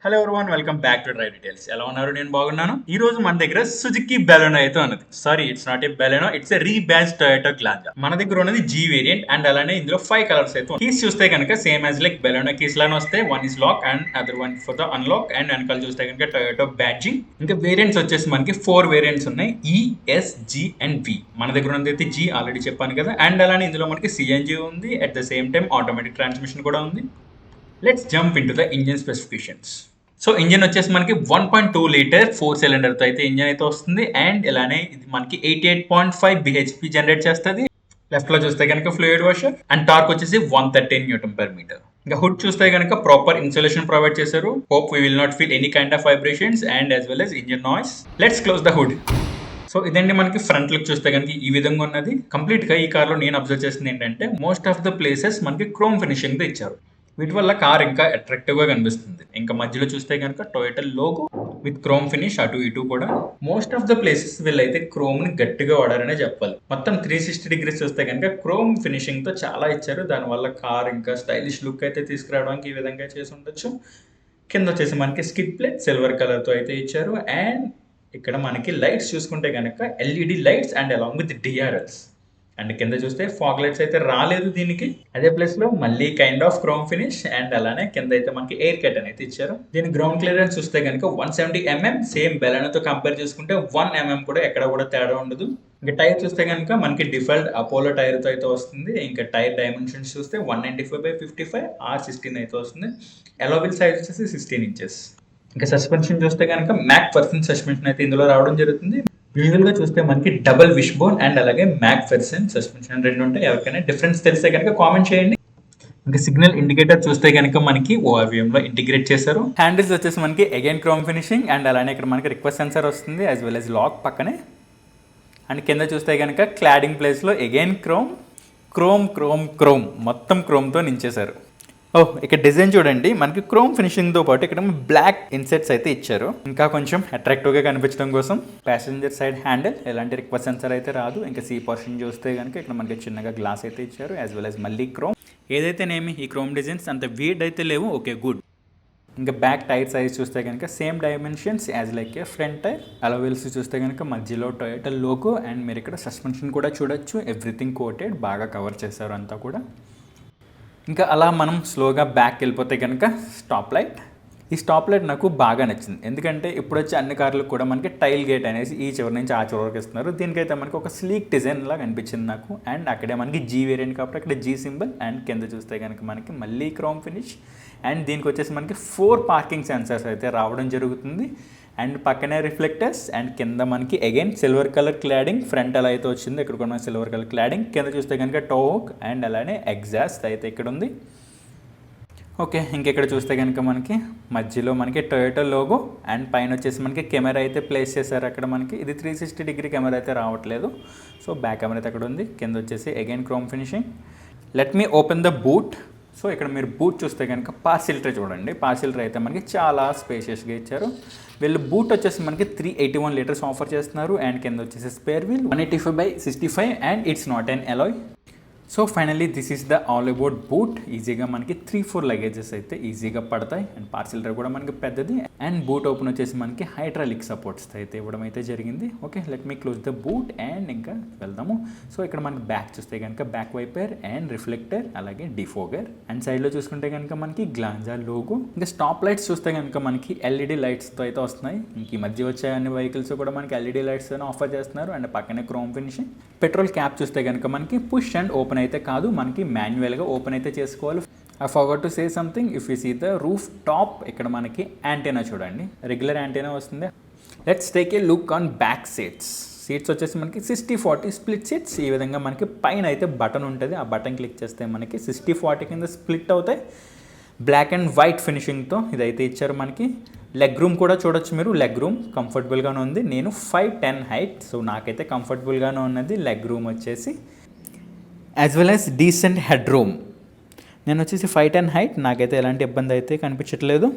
Hello everyone, welcome back to drive details. ఎలా ఉన్నారు? నేను బాగున్నాను. ఈ రోజు మన దగ్గర సుజుకి బెలెనో అయితే ఉన్నది. Sorry, it's not a Baleno, it's a rebadge Toyota Glanza. మన దగ్గర ఉన్నది జీ వేరియంట్ అండ్ అలానే ఇందులో 5 కలర్స్ అయితే కీస్ చూస్తే కనుక same as like Baleno keys లానే వస్తాయి. One is lock and other one for the unlock. And వెనకాల చూస్తే కనుక టొయోటా బ్యాడ్జింగ్. ఇంకా వేరియంట్స్ వచ్చేసి మనకి 4 వేరియంట్స్ ఉన్నాయి, ఈ, ఎస్, జీ అండ్ వి. మన దగ్గర ఉన్నది అయితే జీ, ఆల్రెడీ చెప్పాను కదా. అండ్ అలానే ఇందులో మనకి సిఎన్జీ ఉంది, at the same time automatic transmission కూడా ఉంది. Let's jump in to the engine specifications. So engine వచ్చేసి మనకి 1.2 లీటర్ 4 సిలిండర్తో అయితే ఇంజిన్ అయితే వస్తుంది. అండ్ ఇలానే ఇది మనకి 88.5 బిహెచ్పి జనరేట్ చేస్తుంది. లెఫ్ట్ లో చూస్తే కనుక ఫ్లూయిడ్ వాషర్ అండ్ టార్క్ వచ్చేసి 113 న్యూటన్ పర్ మీటర్. ఇంకా హుడ్ చూస్తే కనుక ప్రాపర్ ఇన్సులేషన్ ప్రొవైడ్ చేశారు. Hope we will not feel any kind of vibrations and as well as engine noise. Let's close the hood. So ఇదండి మనకి front look చూస్తే కనుక ఈ విధంగా ఉన్నది. కంప్లీట్ గా ఈ కార్ లో నేను అబ్జర్వ్ చేసింది ఏంటంటే మోస్ట్ ఆఫ్ ద ప్లేసెస్ మనకి క్రోమ్ ఫినిషింగ్ తో ఇచ్చారు. వీటి వల్ల కార్ ఇంకా అట్రాక్టివ్ గా కనిపిస్తుంది. ఇంకా మధ్యలో చూస్తే కనుక Toyota logo with chrome finish అటు ఇటు కూడా. మోస్ట్ ఆఫ్ ద ప్లేసెస్ వీళ్ళైతే క్రోమ్ ని గట్టిగా వాడారనే చెప్పాలి. మొత్తం 360 డిగ్రీస్ చూస్తే కనుక క్రోమ్ ఫినిషింగ్ తో చాలా ఇచ్చారు. దానివల్ల కార్ ఇంకా స్టైలిష్ లుక్ అయితే తీసుకురావడానికి ఈ విధంగా చేసి ఉండొచ్చు. కింద వచ్చేసి మనకి స్కిడ్ ప్లేట్ సిల్వర్ కలర్ తో అయితే ఇచ్చారు. అండ్ ఇక్కడ మనకి లైట్స్ చూసుకుంటే కనుక LED lights and along with DRLs. And కింద చూస్తే ఫాగ్ లైట్స్ అయితే రాలేదు దీనికి. అదే ప్లేస్ లో మళ్ళీ kind of chrome finish and అలానే కింద అయితే మనకి ఎయిర్ కట్ అనేది ఇచ్చారు. దీని గ్రౌండ్ క్లియరెన్స్ చూస్తే కనుక 170 mm. సేమ్ బెలెనోతో కంపేర్ చేసుకుంటే 1 mm కూడా ఎక్కడ కూడా తేడా ఉండదు. ఇంకా టైర్ చూస్తే కనుక మనకి డిఫాల్ట్ అపోలో టైర్ తో అయితే వస్తుంది. ఇంకా టైర్ డైమెన్షన్స్ చూస్తే 195/55 R16 అయితే వస్తుంది. అలోవిల్ సైజ్ వచ్చేసి 16 ఇంచెస్. ఇంకా సస్పెన్షన్ చూస్తే కనుక మ్యాక్ పర్సన్ సస్పెన్షన్ అయితే ఇందులో రావడం జరుగుతుంది. యూజువల్ గా చూస్తే మనకి డబుల్ విష్ బోన్ అండ్ అలాగే మ్యాక్ ఫెర్సన్ సస్పెన్షన్ రెండు ఉంటాయి. ఎవరికైనా డిఫరెన్స్ తెలిస్తే కనుక కామెంట్ చేయండి. ఇంకా సిగ్నల్ ఇండికేటర్ చూస్తే కనుక మనకి ఓఆర్విఎం లో ఇంటిగ్రేట్ చేశారు. హ్యాండిల్స్ వచ్చేసి మనకి అగైన్ క్రోమ్ ఫినిషింగ్ అండ్ అలానే ఇక్కడ మనకి రిక్వెస్ట్ సెన్సర్ వస్తుంది యాజ్ వెల్ as లాక్ పక్కనే. అండ్ కింద చూస్తే కనుక క్లాడింగ్ ప్లేస్ లో again chrome chrome chrome chrome మొత్తం క్రోమ్తో నించేశారు. ఇక్కడ డిజైన్ చూడండి, మనకి క్రోమ్ ఫినిషింగ్తో పాటు ఇక్కడ బ్లాక్ ఇన్సెట్స్ అయితే ఇచ్చారు. ఇంకా కొంచెం అట్రాక్టివ్గా కనిపించడం కోసం. ప్యాసింజర్ సైడ్ హ్యాండిల్ ఎలాంటి రిక్వెస్ట్ సెన్సర్ అయితే రాదు. ఇంకా సీ పోర్షన్ చూస్తే కనుక ఇక్కడ మనకి చిన్నగా గ్లాస్ అయితే ఇచ్చారు యాజ్ వెల్ as మళ్ళీ క్రోమ్. ఏదైతేనేమి ఈ క్రోమ్ డిజైన్స్ అంత వీడ్ అయితే లేవు, ఓకే గుడ్. ఇంకా బ్యాక్ టైర్ సైజ్ చూస్తే కనుక same dimensions as like a front tyre. Alloy wheels చూస్తే కనుక మధ్యలో టొయోటా లోగో అండ్ మీరు ఇక్కడ సస్పెన్షన్ కూడా చూడొచ్చు. ఎవ్రీథింగ్ కోటెడ్, బాగా కవర్ చేశారు అంతా కూడా. ఇంకా అలా మనం స్లోగా బ్యాక్ వెళ్ళిపోతే కనుక స్టాప్ లైట్. ఈ స్టాప్ లైట్ నాకు బాగా నచ్చింది. ఎందుకంటే ఇప్పుడు వచ్చే అన్ని కార్లకు కూడా మనకి టైల్ గేట్ అనేసి ఈ చివరి నుంచి ఆ చివరి వరకు ఇస్తున్నారు. దీనికైతే మనకి ఒక స్లీక్ డిజైన్ లాగా అనిపించింది నాకు. అండ్ అక్కడే మనకి జీ వేరియంట్ కాబట్టి అక్కడ జీ సింబల్. అండ్ కింద చూస్తే కనుక మనకి మళ్ళీ క్రోమ్ ఫినిష్. అండ్ దీనికి వచ్చేసి మనకి 4 పార్కింగ్ సెన్సర్స్ అయితే రావడం జరుగుతుంది. అండ్ పక్కనే రిఫ్లెక్టర్స్ అండ్ కింద మనకి again silver colour cladding. Front అలా అయితే వచ్చింది, ఇక్కడ కూడా సిల్వర్ కలర్ క్లాడింగ్. కింద చూస్తే కనుక టోక్ అండ్ అలానే ఎగ్జాస్ట్ అయితే ఇక్కడ ఉంది. ఓకే, ఇంకెక్కడ చూస్తే కనుక మనకి మధ్యలో మనకి టొయోటా లోగో అండ్ పైన వచ్చేసి మనకి కెమెరా అయితే ప్లేస్ చేశారు. అక్కడ మనకి ఇది 360 డిగ్రీ కెమెరా అయితే రావట్లేదు. సో బ్యాక్ కెమెరా అయితే అక్కడ ఉంది. కింద వచ్చేసి again chrome finishing. Let me open the boot. So ఇక్కడ మీరు బూట్ చూస్తే కనుక పార్సిల్టర్ చూడండి. పార్సిల్టర్ అయితే మనకి చాలా స్పేషియస్గా ఇచ్చారు. వీళ్ళు బూట్ వచ్చేసి మనకి 381 లీటర్స్ ఆఫర్ చేస్తున్నారు. అండ్ కింద వచ్చేసి spare wheel 185/65 and it's not an alloy. So finally this is the all about boot. ఈజీగా మనకి 3-4 లగేజెస్ అయితే ఈజీగా పడతాయి. అండ్ పార్సిల్టర్ కూడా మనకి పెద్దది. అండ్ బూట్ ఓపెన్ వచ్చేసి మనకి హైడ్రాలిక్ సపోర్ట్స్ అయితే ఇవ్వడం అయితే జరిగింది. Okay, let me close the boot and ఇంకా వెళ్దాము. సో ఇక్కడ మనకి బ్యాక్ చూస్తే కనుక బ్యాక్ వైపర్ అండ్ రిఫ్లెక్టర్ అలాగే డిఫోగర్. అండ్ సైడ్లో చూసుకుంటే కనుక మనకి గ్లాంజా లోగో. ఇంకా స్టాప్ లైట్స్ చూస్తే కనుక మనకి ఎల్ఈడి లైట్స్తో అయితే వస్తున్నాయి. ఇంక ఈ మధ్య వచ్చే అన్ని వెహికల్స్ కూడా మనకి ఎల్ఈడి లైట్స్ ఆఫర్ చేస్తున్నారు. అండ్ పక్కనే క్రోమ్ ఫినిషింగ్. పెట్రోల్ క్యాప్ చూస్తే కనుక మనకి పుష్ అండ్ ఓపెన్ అయితే కాదు, మనకి మాన్యువల్గా ఓపెన్ అయితే చేసుకోవాలి. I forgot to say something. If you see the roof top, ఇక్కడ మనకి యాంటెనా చూడండి, రెగ్యులర్ యాంటెనా వస్తుంది. Let's take a look on back seats. Seats వచ్చేసి మనకి 60-40 స్ప్లిట్ సీట్స్. ఈ విధంగా మనకి పైన అయితే బటన్ ఉంటుంది. ఆ బటన్ క్లిక్ చేస్తే మనకి 60-40 కింద స్ప్లిట్ అవుతాయి. బ్లాక్ అండ్ వైట్ ఫినిషింగ్తో ఇదైతే ఇచ్చారు మనకి. లెగ్ రూమ్ కూడా చూడొచ్చు మీరు. లెగ్ రూమ్ కంఫర్టబుల్గానే ఉంది. నేను 5'10" హైట్, సో నాకైతే కంఫర్టబుల్గానే ఉన్నది. లెగ్ రూమ్ వచ్చేసి as well as decent head room. నేను వచ్చేసి 5'10" హైట్, నాకైతే ఎలాంటి ఇబ్బంది అయితే కనిపించట్లేదు.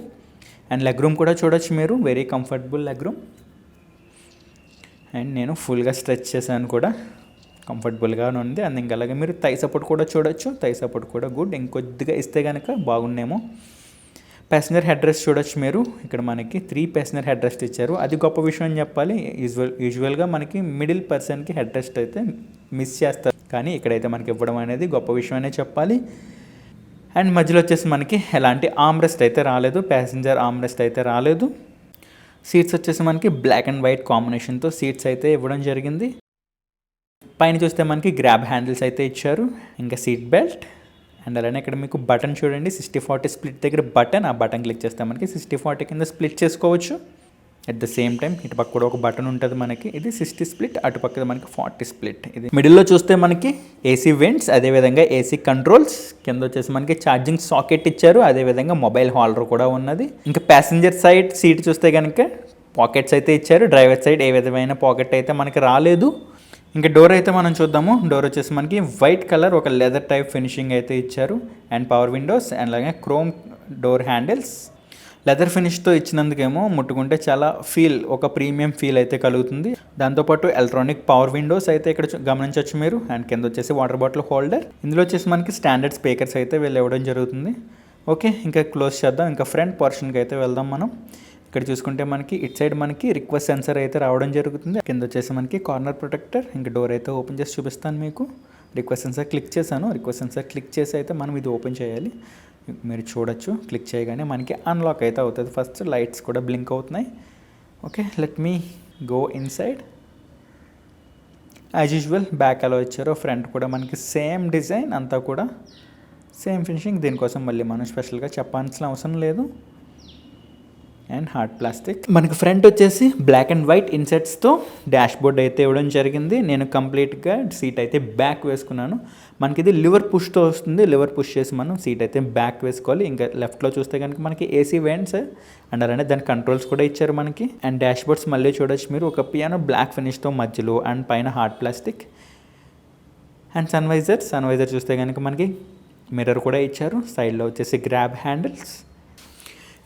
అండ్ లెగ్ రూమ్ కూడా చూడొచ్చు మీరు, very comfortable leg room. And నేను ఫుల్గా స్ట్రెచ్ చేశాను కూడా, కంఫర్టబుల్గానే ఉంది. అండ్ ఇంకా అలాగే మీరు థై సపోర్ట్ కూడా చూడొచ్చు. థై సపోర్ట్ కూడా గుడ్. ఇంకొద్దిగా ఇస్తే కనుక బాగుండేమో. ప్యాసింజర్ హెడ్ రెస్ట్ చూడొచ్చు మీరు. ఇక్కడ మనకి 3 ప్యాసింజర్ హెడ్ రెస్ట్ ఇచ్చారు. అది గొప్ప విషయం అని చెప్పాలి. యూజువల్గా మనకి మిడిల్ పర్సన్కి హెడ్ రెస్ట్ అయితే మిస్ చేస్తారు, కానీ ఇక్కడైతే మనకి ఇవ్వడం అనేది గొప్ప విషయం అనే చెప్పాలి. అండ్ మధ్యలో వచ్చేసి మనకి ఎలాంటి ఆర్మ్ రెస్ట్ అయితే రాలేదు, ప్యాసింజర్ ఆర్మ్ రెస్ట్ అయితే రాలేదు. సీట్స్ వచ్చేసి మనకి బ్లాక్ అండ్ వైట్ కాంబినేషన్తో సీట్స్ అయితే ఇవ్వడం జరిగింది. పైన చూస్తే మనకి గ్రాబ్ హ్యాండిల్స్ అయితే ఇచ్చారు, ఇంకా సీట్ బెల్ట్. అండ్ అలానే ఇక్కడ మీకు బటన్ చూడండి, 60-40 స్ప్లిట్ దగ్గర బటన్, ఆ బటన్ క్లిక్ చేస్తే మనకి 60-40 కింద స్ప్లిట్ చేసుకోవచ్చు. అట్ ద సేమ్ టైం ఇటు పక్క కూడా ఒక బటన్ ఉంటుంది మనకి, ఇది 60 స్ప్లిట్, అటుపక్క మనకి 40 స్ప్లిట్. ఇది మిడిల్లో చూస్తే మనకి ఏసీ వెంట్స్, అదేవిధంగా ఏసీ కంట్రోల్స్, కింద వచ్చేసి మనకి ఛార్జింగ్ సాకెట్ ఇచ్చారు, అదేవిధంగా మొబైల్ హోల్డర్ కూడా ఉన్నది. ఇంకా ప్యాసింజర్ సైడ్ సీట్ చూస్తే కనుక పాకెట్స్ అయితే ఇచ్చారు, డ్రైవర్ సైడ్ ఏ విధమైన పాకెట్ అయితే మనకి రాలేదు. ఇంకా డోర్ అయితే మనం చూద్దాము. డోర్ వచ్చేసి మనకి వైట్ కలర్ ఒక లెదర్ టైప్ ఫినిషింగ్ అయితే ఇచ్చారు, అండ్ పవర్ విండోస్, అండ్ అలాగే క్రోమ్ డోర్ హ్యాండిల్స్. లెదర్ ఫినిష్తో ఇచ్చినందుకేమో ముట్టుకుంటే చాలా ఒక ప్రీమియం ఫీల్ అయితే కలుగుతుంది. దాంతోపాటు ఎలక్ట్రానిక్ పవర్ విండోస్ అయితే ఇక్కడ గమనించవచ్చు మీరు. అండ్ కింద వచ్చేసి వాటర్ బాటిల్ హోల్డర్. ఇందులో వచ్చేసి మనకి స్టాండర్డ్ స్పీకర్స్ అయితే వీళ్ళు ఇవ్వడం జరుగుతుంది. ఓకే, ఇంకా క్లోజ్ చేద్దాం. ఇంకా ఫ్రంట్ పోర్షన్కి అయితే వెళ్దాం మనం. ఇక్కడ చూసుకుంటే మనకి ఇట్ సైడ్ మనకి రిక్వెస్ట్ సెన్సర్ అయితే రావడం జరుగుతుంది. కింద వచ్చేసి మనకి కార్నర్ ప్రొటెక్టర్. ఇంకా డోర్ అయితే ఓపెన్ చేసి చూపిస్తాను మీకు. రిక్వెస్ట్ సెన్సర్ క్లిక్ చేశాను. రిక్వెస్ట్ సెన్సర్ క్లిక్ చేసి అయితే మనం ఇది ఓపెన్ చేయాలి. మీరు చూడొచ్చు, క్లిక్ చేయగానే మనకి అన్లాక్ అయితే అవుతుంది. ఫస్ట్ లైట్స్ కూడా బ్లింక్ అవుతున్నాయి. Okay, let me go inside. As usual back అలా ఇచ్చారు, ఫ్రంట్ కూడా మనకి సేమ్ డిజైన్, అంతా కూడా సేమ్ ఫినిషింగ్. దీనికోసం మళ్ళీ మనం స్పెషల్గా చెప్పాల్సిన అవసరం లేదు. And hard plastic. మనకి ఫ్రంట్ వచ్చేసి బ్లాక్ అండ్ వైట్ ఇన్సెట్స్తో డాష్ బోర్డ్ అయితే ఇవ్వడం జరిగింది. నేను కంప్లీట్గా సీట్ అయితే బ్యాక్ వేసుకున్నాను. మనకి ఇది లివర్ పుష్తో వస్తుంది. లివర్ పుష్ చేసి మనం సీట్ అయితే బ్యాక్ వేసుకోవాలి. ఇంకా లెఫ్ట్లో చూస్తే కనుక మనకి ఏసీ వెంట్స్, అండ్ అలానే దాని కంట్రోల్స్ కూడా ఇచ్చారు మనకి. అండ్ డాష్ బోర్డ్స్ మళ్ళీ చూడొచ్చు మీరు, ఒక పియానో బ్లాక్ ఫినిష్తో మధ్యలో, అండ్ పైన హార్డ్ ప్లాస్టిక్. అండ్ సన్వైజర్ చూస్తే కనుక మనకి మిర్రర్ కూడా ఇచ్చారు. సైడ్లో వచ్చేసి గ్రాబ్ హ్యాండిల్స్.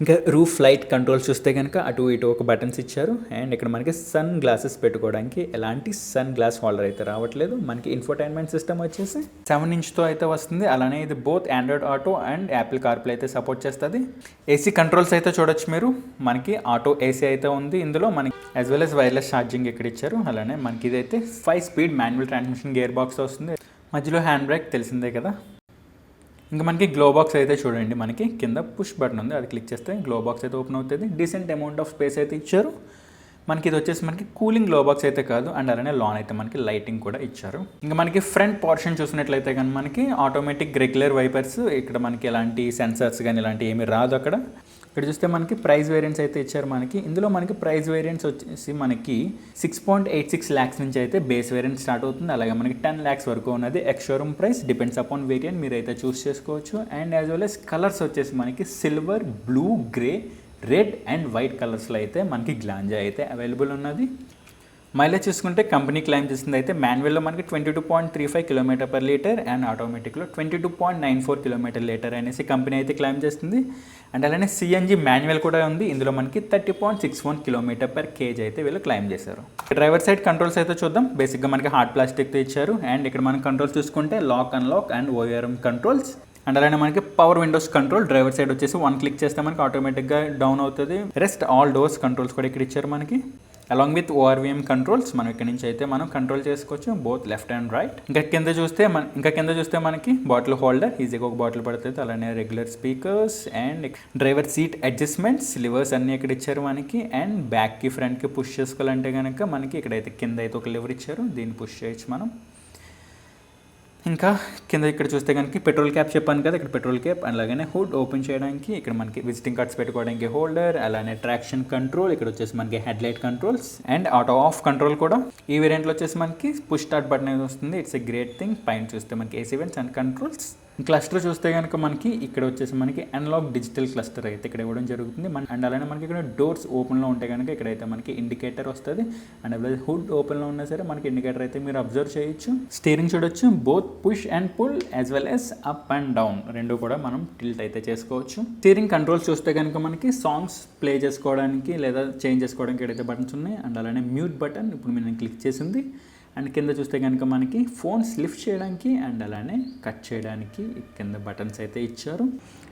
ఇంకా రూఫ్ లైట్ కంట్రోల్స్ చూస్తే కనుక అటు ఇటు ఒక బటన్స్ ఇచ్చారు. అండ్ ఇక్కడ మనకి సన్ గ్లాసెస్ పెట్టుకోవడానికి ఎలాంటి సన్ గ్లాస్ హోల్డర్ అయితే రావట్లేదు. మనకి ఇన్ఫోటైన్మెంట్ సిస్టమ్ వచ్చేసి 7 ఇంచ్తో అయితే వస్తుంది. అలానే ఇది both Android auto and Apple CarPlay అయితే సపోర్ట్ చేస్తుంది. ఏసీ కంట్రోల్స్ అయితే చూడొచ్చు మీరు, మనకి ఆటో ఏసీ అయితే ఉంది ఇందులో. మనకి as well as wireless charging ఇక్కడ ఇచ్చారు. అలానే మనకి ఇదైతే 5 speed manual transmission gear box వస్తుంది. మధ్యలో హ్యాండ్ బ్రేక్ తెలిసిందే కదా. ఇంకా మనకి గ్లో బాక్స్ అయితే చూడండి, మనకి కింద పుష్ బటన్ ఉంది, అది క్లిక్ చేస్తే గ్లో బాక్స్ అయితే ఓపెన్ అవుతుంది. డీసెంట్ అమౌంట్ ఆఫ్ స్పేస్ అయితే ఇచ్చారు. మనకి ఇది వచ్చేసి మనకి కూలింగ్ గ్లో బాక్స్ అయితే కాదు, అండ్ అలానే లాన్ అయితే మనకి లైటింగ్ కూడా ఇచ్చారు. ఇంకా మనకి ఫ్రంట్ పోర్షన్ చూసినట్లయితే కానీ మనకి ఆటోమేటిక్ రెగ్యులర్ వైపర్స్, ఇక్కడ మనకి ఎలాంటి సెన్సర్స్ కానీ ఇలాంటి ఏమీ రాదు అక్కడ. ఇక్కడ చూస్తే మనకి ప్రైస్ వేరియంట్స్ అయితే ఇచ్చారు మనకి. ఇందులో మనకి ప్రైస్ వేరియంట్స్ వచ్చేసి మనకి 6.86 lakhs నుంచి అయితే బేస్ వేరియంట్ స్టార్ట్ అవుతుంది. అలాగే మనకి 10 lakhs వరకు ఉన్నది ex showroom price, depends upon variant, మీరు అయితే చూస్ చేసుకోవచ్చు. And as well as colours వచ్చేసి మనకి silver, blue, grey, red and white కలర్స్లో అయితే మనకి గ్లాంజా అయితే అవైలబుల్ ఉన్నది. మైలేజ్ చూసుకుంటే కంపెనీ క్లైమ్ చేసింది అయితే మాన్యువల్లో మనకి 22.35 km/L అండ్ ఆటోమేటిక్లో 22.94 km/L అనేసి కంపెనీ అయితే క్లైమ్ చేస్తుంది. అండ్ అలానే సిఎన్జి మాన్యువల్ కూడా ఉంది. ఇందులో మనకి 30.61 km/kg అయితే వీళ్ళు క్లైమ్ చేశారు. డ్రైవర్ సైడ్ కంట్రోల్స్ అయితే చూద్దాం. బేసిక్గా మనకి హార్డ్ ప్లాస్టిక్తో ఇచ్చారు. అండ్ ఇక్కడ మనం కంట్రోల్స్ చూసుకుంటే lock, unlock and ORM controls. And అలానే మనకి power windows control. Driver side వచ్చేసి 1 క్లిక్ చేస్తే మనకి ఆటోమేటిక్గా డౌన్ అవుతుంది. రెస్ట్ ఆల్ డోర్స్ కంట్రోల్స్ కూడా ఇక్కడ ఇచ్చారు మనకి. అలాంగ్ విత్ ఓఆర్విఎం కంట్రోల్స్ మనం ఇక్కడ నుంచి అయితే మనం కంట్రోల్ చేసుకోవచ్చు, బోత్ లెఫ్ట్ అండ్ రైట్. ఇంకా కింద చూస్తే మనకి బాటిల్ హోల్డర్, ఈజీగా ఒక బాటిల్ పడుతుంది. అలానే regular speakers and driver seat adjustments, levers అన్ని ఇక్కడ ఇచ్చారు మనకి. అండ్ బ్యాక్కి ఫ్రంట్కి పుష్ చేసుకోవాలంటే కనుక మనకి ఇక్కడైతే కింద అయితే ఒక లివర్ ఇచ్చారు, దీన్ని పుష్ చేయొచ్చు మనం. ఇంకా కింద ఇక్కడ చూస్తే కనుక పెట్రోల్ క్యాప్ చెప్పాను కదా, ఇక్కడ పెట్రోల్ క్యాప్. అలాగే హుడ్ ఓపెన్ చేయడానికి ఇక్కడ మనకి విజిటింగ్ కార్డ్స్ పెట్టుకోవడానికి హోల్డర్, అలానే ట్రాక్షన్ కంట్రోల్, ఇక్కడ వచ్చేసి మనకి head light controls and auto of control కూడా. ఈ వేరియంట్లో వచ్చేసి మనకి పుష్ స్టార్ట్ బటన్ అనేది వస్తుంది. It's a great thing. పైన చూస్తే మనకి AC vents and controls. Cluster చూస్తే కనుక మనకి ఇక్కడ వచ్చేసి మనకి అనలాగ్ డిజిటల్ క్లస్టర్ అయితే ఇక్కడ ఇవ్వడం జరుగుతుంది. అండ్ అలానే మనకి ఇక్కడ డోర్స్ ఓపెన్లో ఉంటే కనుక ఇక్కడైతే మనకి ఇండికేటర్ వస్తుంది. అండ్ అలాగే హుడ్ ఓపెన్లో ఉన్నా సరే మనకి ఇండికేటర్ అయితే మీరు అబ్జర్వ్ చేయొచ్చు. స్టీరింగ్ చూడొచ్చు, both push and pull as well as up and down రెండు కూడా మనం టిల్ట్ అయితే చేసుకోవచ్చు. స్టీరింగ్ కంట్రోల్స్ చూస్తే కనుక మనకి సాంగ్స్ ప్లే చేసుకోవడానికి లేదా చేంజ్ చేసుకోవడానికి ఏదైతే బటన్స్ ఉన్నాయి. అండ్ అలానే మ్యూట్ బటన్ ఇప్పుడు నేను క్లిక్ చేసింది. అండ్ కింద చూస్తే కనుక మనకి ఫోన్స్ లిఫ్ట్ చేయడానికి అండ్ అలానే కట్ చేయడానికి కింద బటన్స్ అయితే ఇచ్చారు.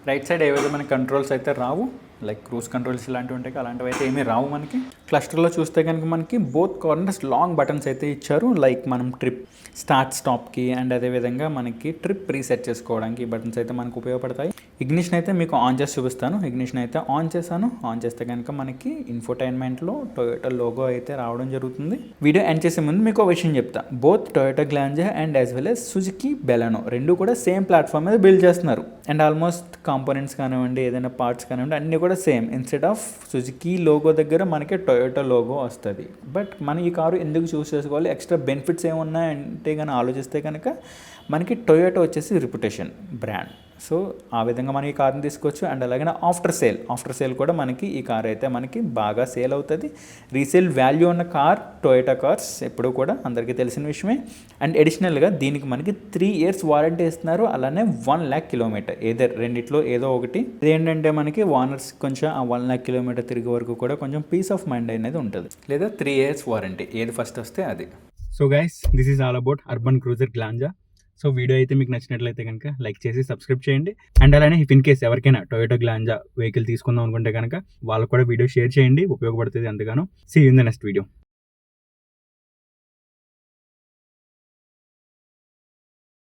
రైట్ సైడ్ ఏవైతే మనకి కంట్రోల్స్ అయితే రావు, లైక్ క్రూజ్ కంట్రోల్స్ ఇలాంటివి ఉంటాయి, అలాంటివి అయితే ఏమీ రావు మనకి. క్లస్టర్లో చూస్తే కనుక మనకి బోత్ కార్నర్స్ లాంగ్ బటన్స్ అయితే ఇచ్చారు, లైక్ మనం ట్రిప్ స్టార్ట్ స్టాప్కి అండ్ అదేవిధంగా మనకి ట్రిప్ రీసెట్ చేసుకోవడానికి ఈ బటన్స్ అయితే మనకు ఉపయోగపడతాయి. ఇగ్నిషన్ అయితే మీకు ఆన్ చేసి చూపిస్తాను. ఇగ్నిషన్ అయితే ఆన్ చేశాను. ఆన్ చేస్తే కనుక మనకి ఇన్ఫోటైన్మెంట్లో టొయోటా లోగో అయితే రావడం జరుగుతుంది. వీడియో ఎండ్ చేసే ముందు మీకు ఒక విషయం చెప్తా. Both Toyota Glanza and as well as Suzuki Baleno రెండు కూడా సేమ్ ప్లాట్ఫామ్ మీద బిల్డ్ చేస్తున్నారు. అండ్ ఆల్మోస్ట్ కాంపోనెంట్స్ కానివ్వండి, ఏదైనా పార్ట్స్ కానివ్వండి, అన్నీ కూడా same. Instead of Suzuki logo దగ్గర మనకి టొయోటా లోగో వస్తుంది. బట్ మనం ఈ కారు ఎందుకు చూస్ చేసుకోవాలి, ఎక్స్ట్రా బెనిఫిట్స్ ఏమున్నాయంటే కానీ ఆలోచిస్తే కనుక మనకి టొయోటా వచ్చేసి రిప్యుటేషన్ బ్రాండ్. సో ఆ విధంగా మనం ఈ కార్ని తీసుకోవచ్చు. అండ్ అలాగే ఆఫ్టర్ సేల్ కూడా మనకి ఈ కార్ అయితే మనకి బాగా సేల్ అవుతుంది. రీసేల్ వాల్యూ ఉన్న కార్ టొయోటా కార్స్ ఎప్పుడూ కూడా అందరికీ తెలిసిన విషయమే. అండ్ అడిషనల్గా దీనికి మనకి 3 years వారంటీ ఇస్తున్నారు. అలానే 1 lakh kilometer రెండిట్లో ఏదో ఒకటి. ఇదేంటంటే మనకి ఓనర్స్ కొంచెం ఆ 1 lakh kilometer తిరిగే వరకు కూడా కొంచెం పీస్ ఆఫ్ మైండ్ అనేది ఉంటుంది. లేదా 3 years వారంటీ, ఏది ఫస్ట్ వస్తే అది. So guys, this is all about urban cruiser Glanza. So video అయితే మీకు నచ్చినట్లయితే కనుక లైక్ చేసి సబ్స్క్రైబ్ చేయండి. అండ్ అలానే ఇన్ కేస్ ఎవరికైనా టొయోటా గ్లాంజా వెహికల్ తీసుకుందాం అనుకుంటే కనుక వాళ్ళకు కూడా వీడియో షేర్ చేయండి, ఉపయోగపడుతుంది ఎంతగానో. See you in the next video.